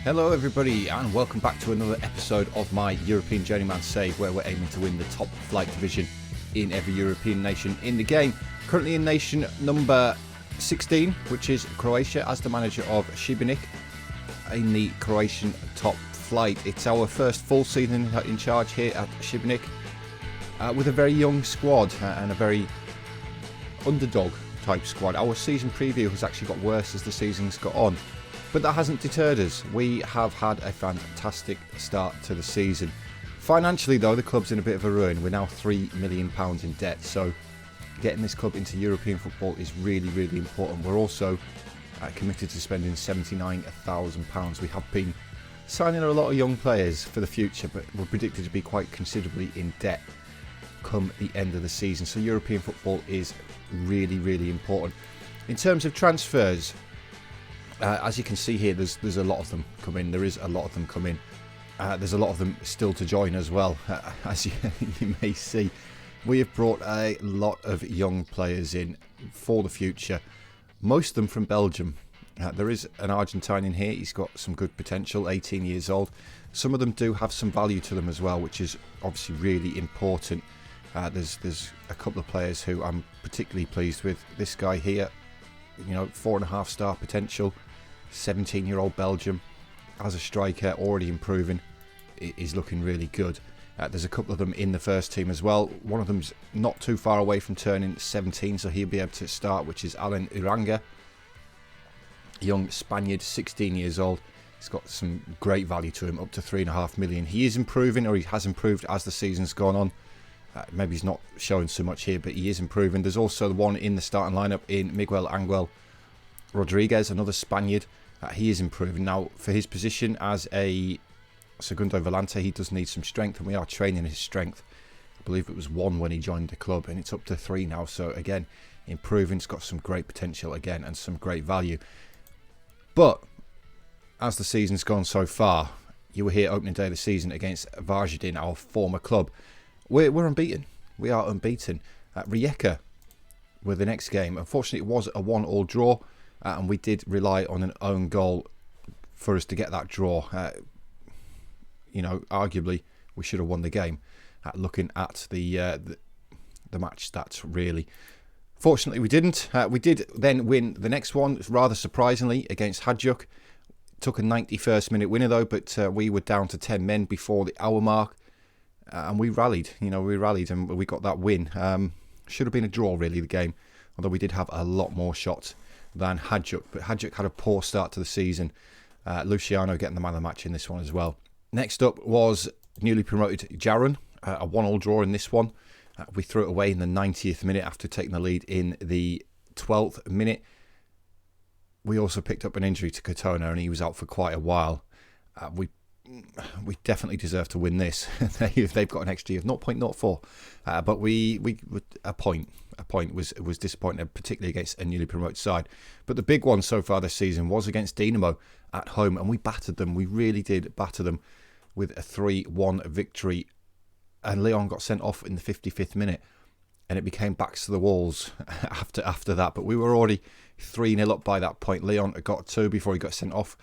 Hello everybody and welcome back to another episode of my European Journeyman Save, where we're aiming to win the top flight division in every European nation in the game. Currently in nation number 16, which is Croatia, as the manager of Sibenik in the Croatian top flight. It's our first full season in charge here at Sibenik, with a very young squad and a very underdog type squad. Our season preview has actually got worse as the season's got on. But that hasn't deterred us. We have had a fantastic start to the season. Financially though, the club's in a bit of a ruin. We're now £3 million in debt, so getting this club into European football is really, really important. We're also committed to spending £79,000. We have been signing a lot of young players for the future, but we're predicted to be quite considerably in debt come the end of the season. So European football is really, really important. In terms of transfers, as you can see here, there's a lot of them come in. There is a lot of them come in. There's a lot of them still to join as well, as you may see. We have brought a lot of young players in for the future, most of them from Belgium. There is an Argentine in here. He's got some good potential, 18 years old. Some of them do have some value to them as well, which is obviously really important. There's a couple of players who I'm particularly pleased with. This guy here, 4.5 star potential, 17-year-old Belgium, as a striker, already improving, is looking really good. There's a couple of them in the first team as well. One of them's not too far away from turning 17, so he'll be able to start, which is Alan Uranga, young Spaniard, 16 years old. He's got some great value to him, up to 3.5 million. He is improving, or he has improved as the season's gone on. Maybe he's not showing so much here, but he is improving. There's also the one in the starting lineup in Miguel Angel Rodriguez, another Spaniard. He is improving. Now, for his position as a segundo volante, he does need some strength, and we are training his strength. I believe it was 1 when he joined the club, and it's up to 3 now. So again, improving. It's got some great potential again, and some great value. But as the season's gone so far, you were here opening day of the season against Varaždin, our former club. We're unbeaten. We are unbeaten. Rijeka were the next game. Unfortunately, it was a 1-1 draw, and we did rely on an own goal for us to get that draw. Arguably, we should have won the game. Looking at the match stats, really. Fortunately, we didn't. We did then win the next one, rather surprisingly, against Hajduk. Took a 91st minute winner though, but we were down to 10 men before the hour mark. And we rallied, and we got that win. Should have been a draw, really, the game. Although we did have a lot more shots than Hajduk. But Hajduk had a poor start to the season. Luciano getting the man of the match in this one as well. Next up was newly promoted Jaron. A 1-1 draw in this one. We threw it away in the 90th minute after taking the lead in the 12th minute. We also picked up an injury to Katona, and he was out for quite a while. We definitely deserve to win this. They've got an XG of 0.04, but a point was disappointing, particularly against a newly promoted side. But the big one so far this season was against Dinamo at home, and we battered them. We really did batter them with a 3-1 victory. And Leon got sent off in the 55th minute, and it became backs to the walls after that. But we were already 3-0 up by that point. Leon got 2 before he got sent off.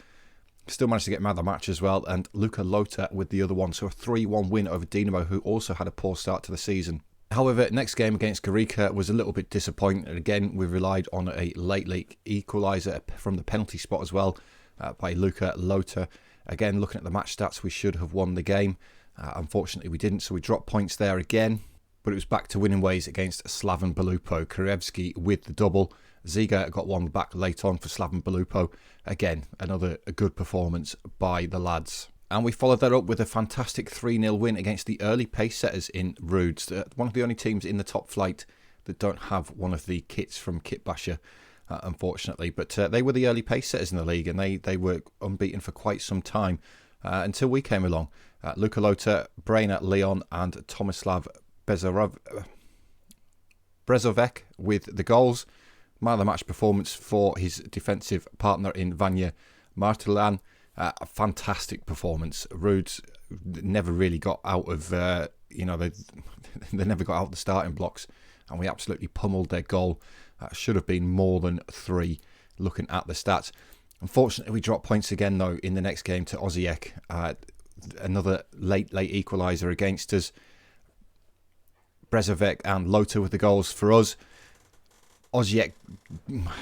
Still managed to get man of the match as well, and Luka Lota with the other one. So a 3-1 win over Dinamo, who also had a poor start to the season. However, next game against Gorica was a little bit disappointing. Again, we relied on a late equaliser from the penalty spot as well by Luka Lota. Again, looking at the match stats, we should have won the game. Unfortunately, we didn't, so we dropped points there again. But it was back to winning ways against Slaven Belupo. Krajewski with the double. Ziga got one back late on for Slaven Belupo. Again, a good performance by the lads. And we followed that up with a fantastic 3-0 win against the early pace setters in Roods. One of the only teams in the top flight that don't have one of the kits from Kitbasher, unfortunately. But they were the early pace setters in the league, and they were unbeaten for quite some time until we came along. Luka Lota, Brainer Leon, and Tomislav Brezovek with the goals. Man of the match performance for his defensive partner in Vanya Martelan. A fantastic performance. Roods never really got out of, they never got out of the starting blocks, and we absolutely pummeled their goal. Should have been more than 3 looking at the stats. Unfortunately, we dropped points again, though, in the next game to Osijek. Another late equaliser against us. Brezovic and Lota with the goals for us. Osijek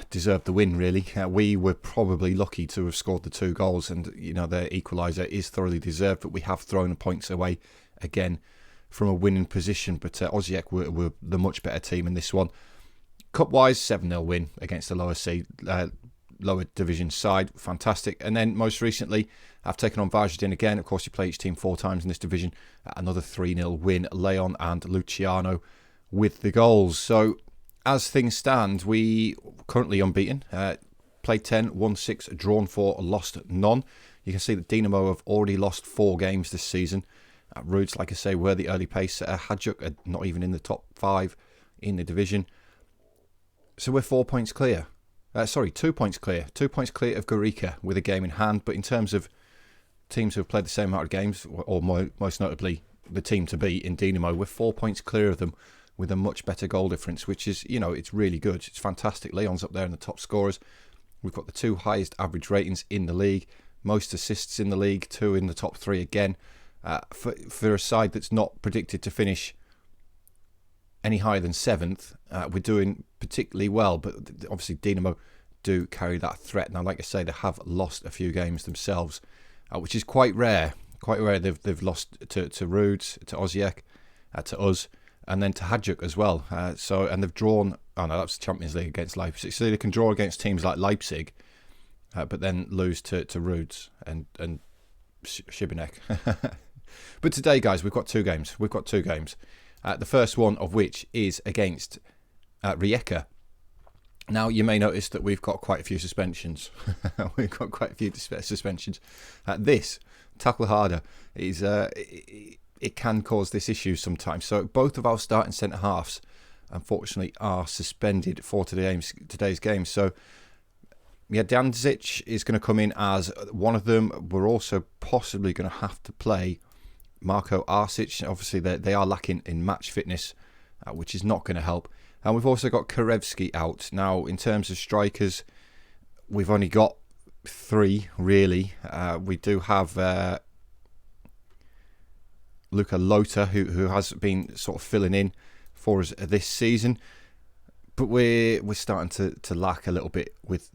deserved the win, really. We were probably lucky to have scored the 2 goals, and their equaliser is thoroughly deserved, but we have thrown points away again from a winning position. But Osijek were the much better team in this one. Cup-wise, 7-0 win against the lower division side. Fantastic. And then most recently, I've taken on Vajradin again. Of course, you play each team 4 times in this division. Another 3-0 win. Leon and Luciano with the goals. So as things stand, we currently unbeaten. Played 10, won 6, drawn 4, lost none. You can see that Dinamo have already lost 4 games this season. Roods, like I say, were the early pace. Hajduk are not even in the top 5 in the division. So we're 4 points clear. 2 points clear. 2 points clear of Gorica with a game in hand. But in terms of teams who have played the same amount of games, or most notably the team to beat in Dinamo, we're 4 points clear of them with a much better goal difference, which is, it's really good. It's fantastic. Leon's up there in the top scorers. We've got the 2 highest average ratings in the league, most assists in the league, 2 in the top 3 again. For a side that's not predicted to finish any higher than 7th, we're doing particularly well, but obviously Dinamo do carry that threat. Now, like I say, they have lost a few games themselves, which is quite rare. Quite rare. They've lost to Roods, to Osijek, to us, and then to Hajduk as well. And they've drawn. Oh no, that's Champions League against Leipzig. So they can draw against teams like Leipzig, but then lose to Roods and Sibenik. But today, guys, we've got 2 games. The first one of which is against Rijeka. Now, you may notice that we've got quite a few suspensions. This, tackle harder, is it can cause this issue sometimes. So both of our starting centre-halves, unfortunately, are suspended for today's game. So, yeah, Danzic is going to come in as one of them. We're also possibly going to have to play Marko Arsic. Obviously, they are lacking in match fitness, which is not going to help. And we've also got Karevsky out. Now, in terms of strikers, we've only got 3, really. We do have Luka Lota, who has been sort of filling in for us this season. But we're starting to lack a little bit with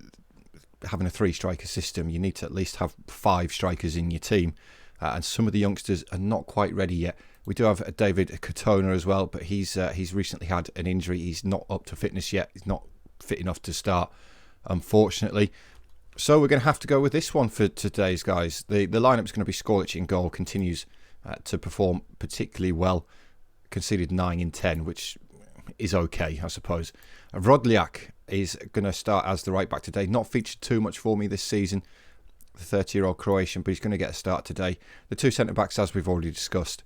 having a 3-striker system. You need to at least have 5 strikers in your team. And some of the youngsters are not quite ready yet. We do have David Katona as well, but he's recently had an injury. He's not up to fitness yet. He's not fit enough to start, unfortunately. So we're going to have to go with this one for today's guys. The lineup's going to be Skorlic in goal. Continues to perform particularly well. Conceded 9 in 10, which is okay, I suppose. Rodliak is going to start as the right back today. Not featured too much for me this season, the 30-year-old Croatian, but he's going to get a start today. The 2 centre-backs, as we've already discussed,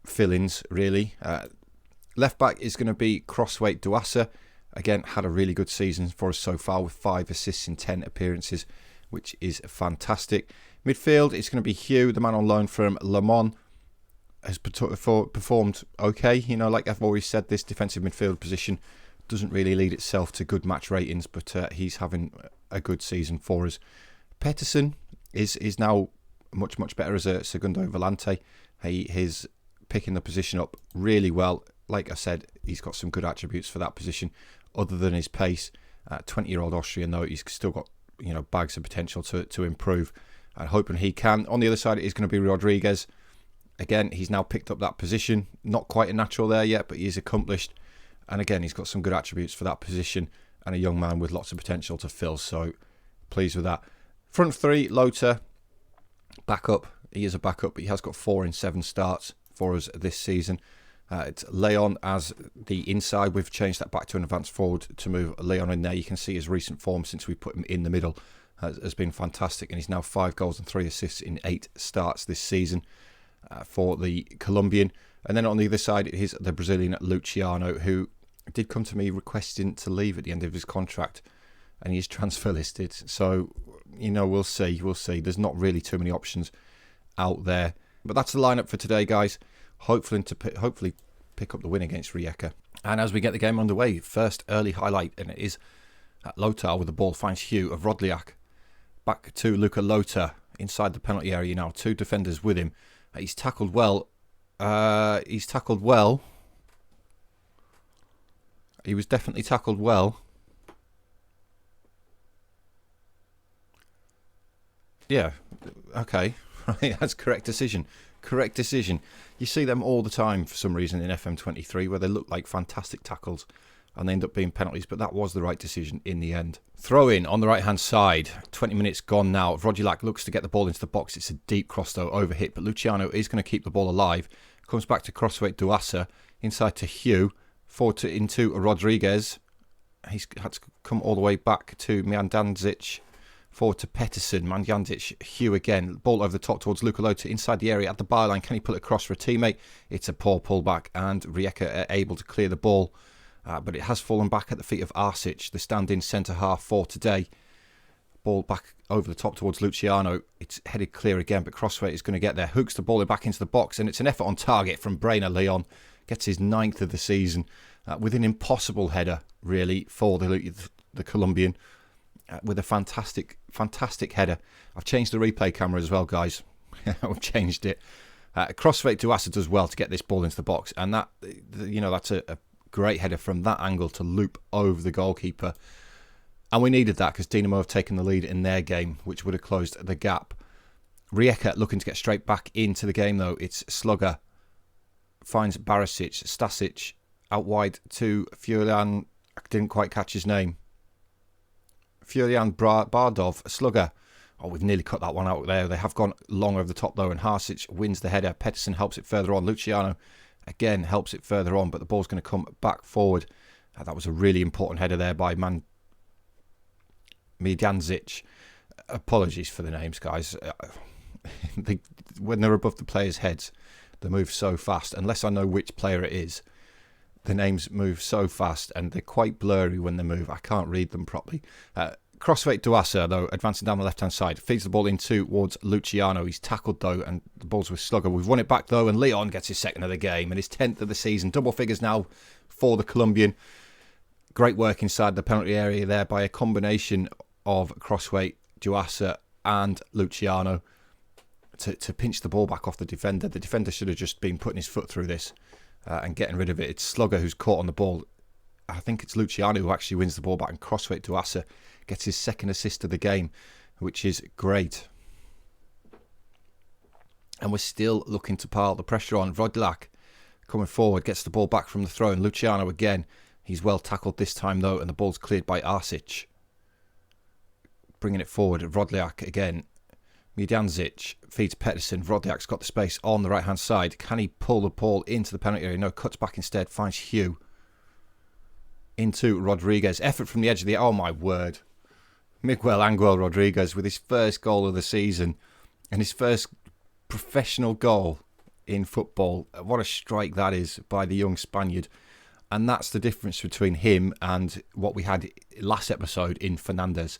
fill-ins, really. Left back is going to be Crossweight Duasa. Again, had a really good season for us so far with 5 assists in 10 appearances, which is fantastic. Midfield, it's going to be Hugh, the man on loan from Le Mans. Has performed okay. Like I've always said, this defensive midfield position doesn't really lead itself to good match ratings, but he's having a good season for us. Pettersson is now much better as a segundo volante. He's picking the position up really well. Like I said, he's got some good attributes for that position, other than his pace. 20-year-old Austrian, though, he's still got bags of potential to improve, and hoping he can. On the other side, it is going to be Rodriguez. Again, he's now picked up that position. Not quite a natural there yet, but he is accomplished. And again, he's got some good attributes for that position, and a young man with lots of potential to fill. So pleased with that. Front 3, Lota, backup. He is a backup, but he has got 4 in 7 starts for us this season. It's Leon as the inside. We've changed that back to an advanced forward to move Leon in there. You can see his recent form since we put him in the middle has been fantastic, and he's now 5 goals and 3 assists in 8 starts this season for the Colombian. And then on the other side is the Brazilian Luciano, who did come to me requesting to leave at the end of his contract, and he's transfer listed. So, we'll see. There's not really too many options out there. But that's the lineup for today, guys. Hopefully pick up the win against Rijeka. And as we get the game underway, first early highlight, and it is Lothar with the ball finds Hugh of Rodliak. back to Luka Lota inside the penalty area now. 2 defenders with him. He's tackled well. He was definitely tackled well. Yeah, okay. Right, that's correct decision. Correct decision. You see them all the time for some reason in FM23 where they look like fantastic tackles and they end up being penalties, but that was the right decision in the end. Throw in on the right hand side. 20 minutes gone now. Rodulak looks to get the ball into the box. It's a deep cross though, over hit, but Luciano is going to keep the ball alive. Comes back to crossweight Duasa, inside to Hugh, forward into Rodriguez. He's had to come all the way back to Miandandzic. Forward to Pettersson, Manjandic, Hugh again. Ball over the top towards Luka Lota inside the area at the byline. Can he pull it across for a teammate? It's a poor pullback and Rijeka are able to clear the ball. But it has fallen back at the feet of Arsic, the stand-in centre-half for today. Ball back over the top towards Luciano. It's headed clear again, but Crossway is going to get there. Hooks the ball back into the box, and it's an effort on target from Brainer Leon. Gets his 9th of the season with an impossible header, really, for the Colombian. With a fantastic header. I've changed the replay camera as well, guys. I've changed it. Crossfade to Asa does well to get this ball into the box, and that, that's a great header from that angle to loop over the goalkeeper. And we needed that because Dinamo have taken the lead in their game, which would have closed the gap. Rijeka looking to get straight back into the game, though. It's Slugger. Finds Barisic. Stasic out wide to Furlan. I didn't quite catch his name. Furlan Bardov. Slugger. Oh, we've nearly cut that one out there. They have gone long over the top, though, and Harsic wins the header. Pettersson helps it further on. Luciano, again, helps it further on, but the ball's going to come back forward. That was a really important header there by Mijandzic. Apologies for the names, guys. When they're above the players' heads, they move so fast. Unless I know which player it is, the names move so fast, and they're quite blurry when they move. I can't read them properly. Crossfade Duasa, though, advancing down the left-hand side. Feeds the ball in towards Luciano. He's tackled, though, and the ball's with Slugger. We've won it back, though, and Leon gets his 2nd of the game and his 10th of the season. Double figures now for the Colombian. Great work inside the penalty area there by a combination of Crossway, Duasa and Luciano to pinch the ball back off the defender. The defender should have just been putting his foot through this and getting rid of it. It's Slugger who's caught on the ball. I think it's Luciano who actually wins the ball back, and Crossway Duasa gets his 2nd assist of the game, which is great. And we're still looking to pile the pressure on. Rodlak coming forward, gets the ball back from the throw, and Luciano again. He's well tackled this time, though, and the ball's cleared by Arsic. Bringing it forward, Rodliak again. Mijandzic feeds Pettersson. Rodliak's got the space on the right-hand side. Can he pull the ball into the penalty area? No, cuts back instead, finds Hugh. Into Rodriguez. Effort from the edge of the... Oh, my word. Miguel Angel Rodriguez with his first goal of the season and his first professional goal in football. What a strike that is by the young Spaniard. And that's the difference between him and what we had last episode in Fernandez.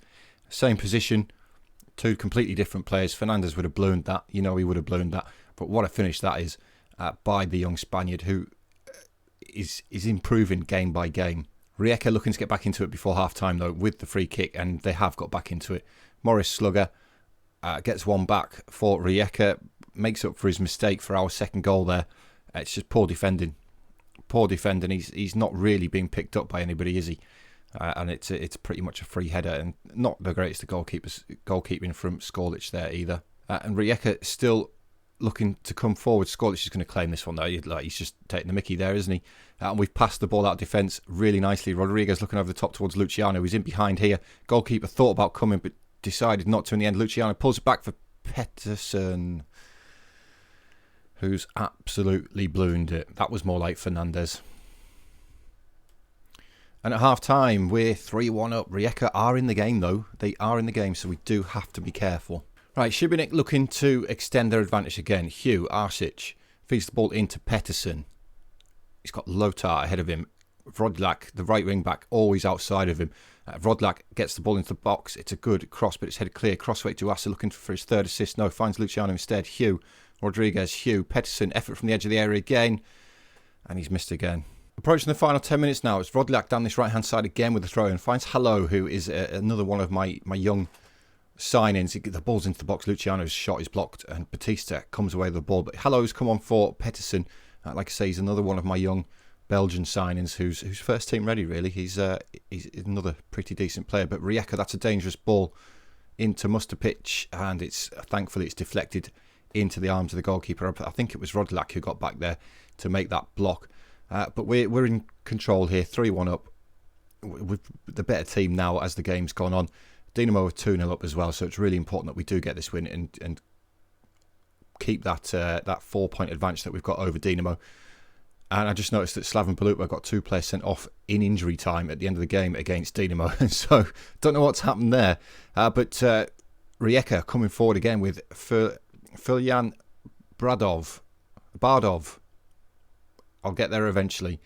Same position, 2 completely different players. Fernandez would have ballooned that. He would have ballooned that. But what a finish that is by the young Spaniard, who is improving game by game. Rijeka looking to get back into it before half-time, though, with the free kick, and they have got back into it. Morris Slugger gets one back for Rijeka, makes up for his mistake for our 2nd goal there. It's just poor defending. Poor defending. He's not really being picked up by anybody, is he? And it's pretty much a free header, and not the greatest of goalkeeping from Skorlic there either. And Rijeka still looking to come forward. Skorlic is going to claim this one, though. He's just taking the mickey there, isn't he? And we've passed the ball out of defence really nicely. Rodriguez looking over the top towards Luciano. He's in behind here. Goalkeeper thought about coming, but decided not to in the end. Luciano pulls it back for Pettersson, who's absolutely ballooned it. That was more like Fernandez. And at half-time, we're 3-1 up. Rijeka are in the game, though. They are in the game, so we do have to be careful. Right, Sibenik looking to extend their advantage again. Hugh, Arsic, feeds the ball into Pettersson. He's got Lothar ahead of him. Rodlak, the right wing back, always outside of him. Rodlak gets the ball into the box. It's a good cross, but it's headed clear. Crossway to Asa looking for his 3rd assist. No, finds Luciano instead. Hugh, Rodriguez, Hugh, Pettersson, effort from the edge of the area again. And he's missed again. Approaching the final 10 minutes now. It's Rodlak down this right-hand side again with the throw and finds Hallo, who is another one of my young signings. The ball's into the box. Luciano's shot is blocked, and Batista comes away with the ball. But Hallow's come on for Pettersson. Like I say, he's another one of my young Belgian signings who's first team ready, really. He's another pretty decent player. But Rijeka, that's a dangerous ball into Mustapic, and thankfully it's deflected into the arms of the goalkeeper. I think it was Rodlak who got back there to make that block. But we're in control here, 3-1 up. With the better team now as the game's gone on. Dinamo are 2-0 up as well, so it's really important that we do get this win and keep that 4-point advantage that we've got over Dinamo. And I just noticed that Slaven Belupa got 2 players sent off in injury time at the end of the game against Dinamo. And so, don't know what's happened there. But Rijeka coming forward again with Filjan Bardov. I'll get there eventually.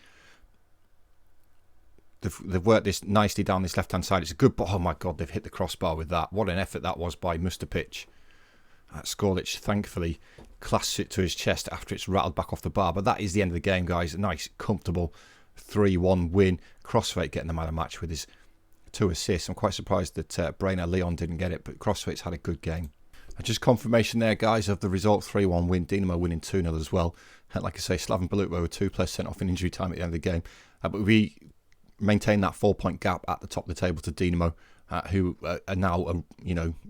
They've worked this nicely down this left-hand side. It's a good ball. Oh, my God, they've hit the crossbar with that. What an effort that was by Mustapic. Skorlic, thankfully, clasps it to his chest after it's rattled back off the bar. But that is the end of the game, guys. A nice, comfortable 3-1 win. Crossfit getting the man of the match with his 2 assists. I'm quite surprised that Brainer Leon didn't get it, but Crossfit's had a good game. Just confirmation there, guys, of the result. 3-1 win. Dinamo winning 2-0 as well. And like I say, Slaven Belupa with 2 players sent off in injury time at the end of the game. But we maintain that 4-point gap at the top of the table to Dinamo, who are now,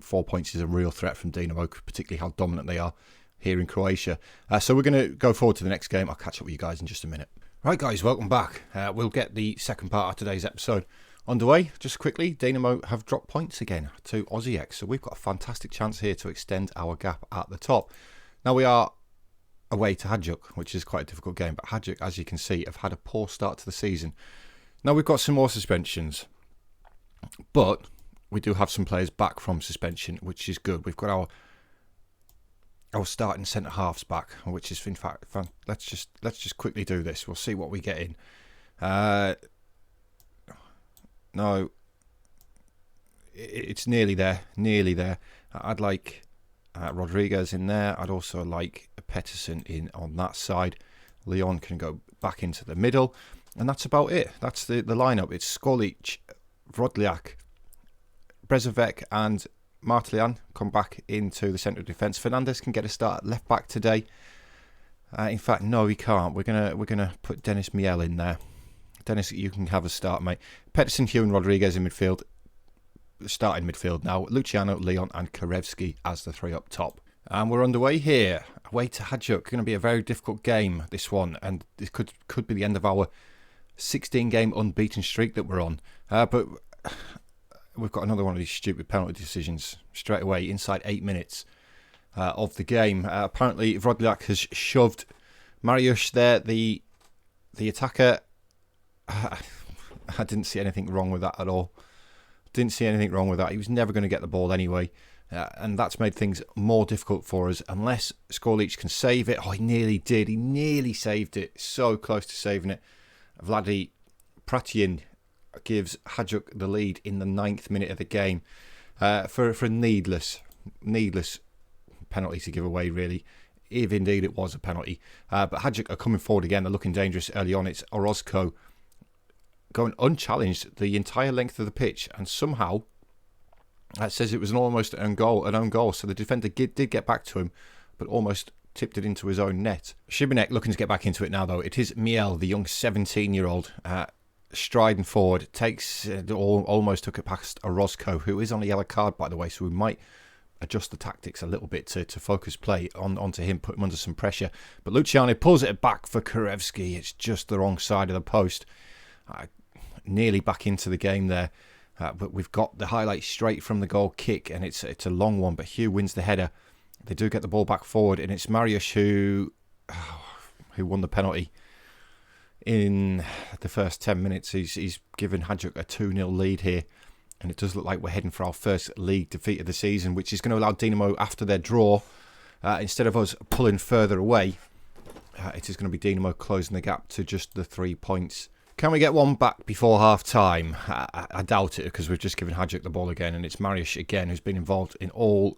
4 points is a real threat from Dinamo, particularly how dominant they are here in Croatia. So we're going to go forward to the next game. I'll catch up with you guys in just a minute. Right, guys, welcome back. We'll get the second part of today's episode underway. Just quickly, Dinamo have dropped points again to Aussie X, so we've got a fantastic chance here to extend our gap at the top. Now we are away to Hajduk, which is quite a difficult game, but Hajduk, as you can see, have had a poor start to the season. Now we've got some more suspensions, but we do have some players back from suspension, which is good. We've got our starting centre halves back, which is in fact fun. Let's just quickly do this. We'll see what we get in. No, it's nearly there. I'd like Rodriguez in there. I'd also like Pettersson in on that side. Leon can go back into the middle. And that's about it. That's the lineup. It's Skorlic, Vrodljak, Brezovec and Martlian come back into the centre of defence. Fernandez can get a start at left back today. In fact, no, he can't. We're gonna put Dennis Miel in there. Dennis, you can have a start, mate. Pettersson, Hugh and Rodriguez in midfield. Starting midfield now. Luciano, Leon and Karevsky as the 3 up top. And we're underway here. Away to Hajduk. Going to be a very difficult game, this one. And this could be the end of our 16-game unbeaten streak that we're on. But we've got another one of these stupid penalty decisions straight away inside 8 minutes of the game. Apparently, Vrodljak has shoved Mariusz there, the attacker. I didn't see anything wrong with that at all. Didn't see anything wrong with that. He was never going to get the ball anyway. And that's made things more difficult for us. Unless Skorlic can save it. Oh, he nearly did. He nearly saved it. So close to saving it. Vladi Pratyin gives Hajduk the lead in the 9th minute of the game for a needless penalty to give away, really, if indeed it was a penalty. But Hajduk are coming forward again. They're looking dangerous early on. It's Orozco going unchallenged the entire length of the pitch, and somehow it says it was an own goal. So the defender did get back to him, but almost tipped it into his own net. Sibenik looking to get back into it now, though. It is Miel, the young 17-year-old, striding forward, almost took it past Orozco, who is on a yellow card, by the way, so we might adjust the tactics a little bit to focus play onto him, put him under some pressure. But Luciano pulls it back for Karevsky. It's just the wrong side of the post. Nearly back into the game there. But we've got the highlight straight from the goal kick, and it's a long one, but Hugh wins the header. They do get the ball back forward, and it's Mariusz who won the penalty in the first 10 minutes. He's given Hajduk a 2-0 lead here, and it does look like we're heading for our first league defeat of the season, which is going to allow Dinamo, after their draw, instead of us pulling further away, it is going to be Dinamo closing the gap to just the 3 points. Can we get one back before half-time? I doubt it, because we've just given Hajduk the ball again, and it's Mariusz again who's been involved in all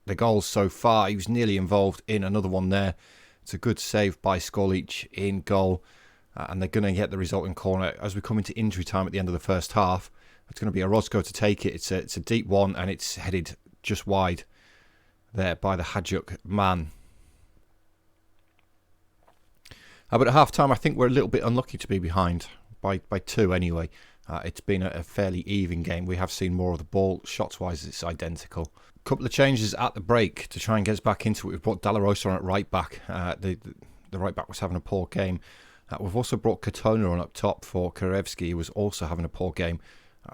the goals so far. He was nearly involved in another one there. It's a good save by Skorlic in goal, and they're going to get the resulting corner. As we come into injury time at the end of the first half, it's going to be Orozco to take it. It's a deep one, and it's headed just wide there by the Hajduk man. But at half-time, I think we're a little bit unlucky to be behind by 2 anyway. It's been a fairly even game. We have seen more of the ball. Shots-wise, it's identical. Couple of changes at the break to try and get us back into it. We've brought Dalla Rosa on at right back. The right back was having a poor game. We've also brought Katona on up top for Karevsky, who was also having a poor game.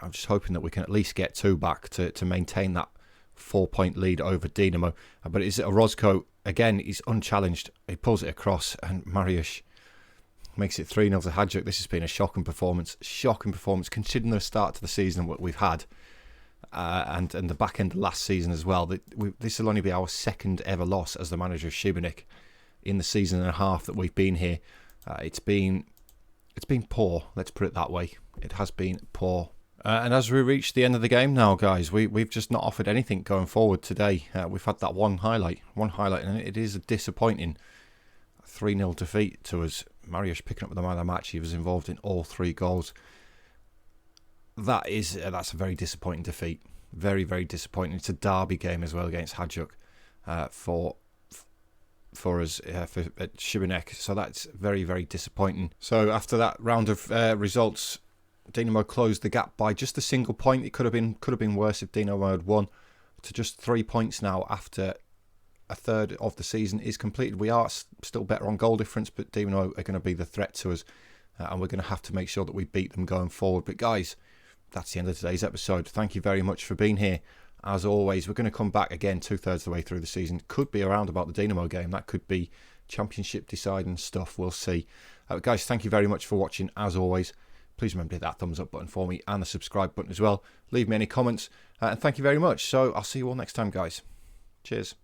I'm just hoping that we can at least get 2 back to maintain that 4-point lead over Dinamo. But it's Orozco. Again, he's unchallenged. He pulls it across, and Mariusz makes it 3-0 to Hajduk. This has been a shocking performance. Shocking performance, considering the start to the season what we've had. And the back end of last season as well. This will only be our 2nd ever loss as the manager of Sibenik in the season and a half that we've been here. It's been poor, let's put it that way. It has been poor. And as we reach the end of the game now, guys, we've just not offered anything going forward today. We've had that one highlight, and it is a disappointing 3-0 defeat to us. Mariusz picking up the man of the match. He was involved in all 3 goals. That's a very disappointing defeat. Very, very disappointing. It's a derby game as well against Hajduk for us at Sibenik. So that's very, very disappointing. So after that round of results, Dinamo closed the gap by just a single point. It could have been worse if Dinamo had won, to just 3 points now after a third of the season is completed. We are still better on goal difference, but Dinamo are going to be the threat to us, and we're going to have to make sure that we beat them going forward. But guys, that's the end of today's episode. Thank you very much for being here. As always, we're going to come back again 2/3 of the way through the season. Could be around about the Dinamo game. That could be championship deciding stuff. We'll see. Guys, thank you very much for watching. As always, please remember to hit that thumbs up button for me and the subscribe button as well. Leave me any comments. And thank you very much. So I'll see you all next time, guys. Cheers.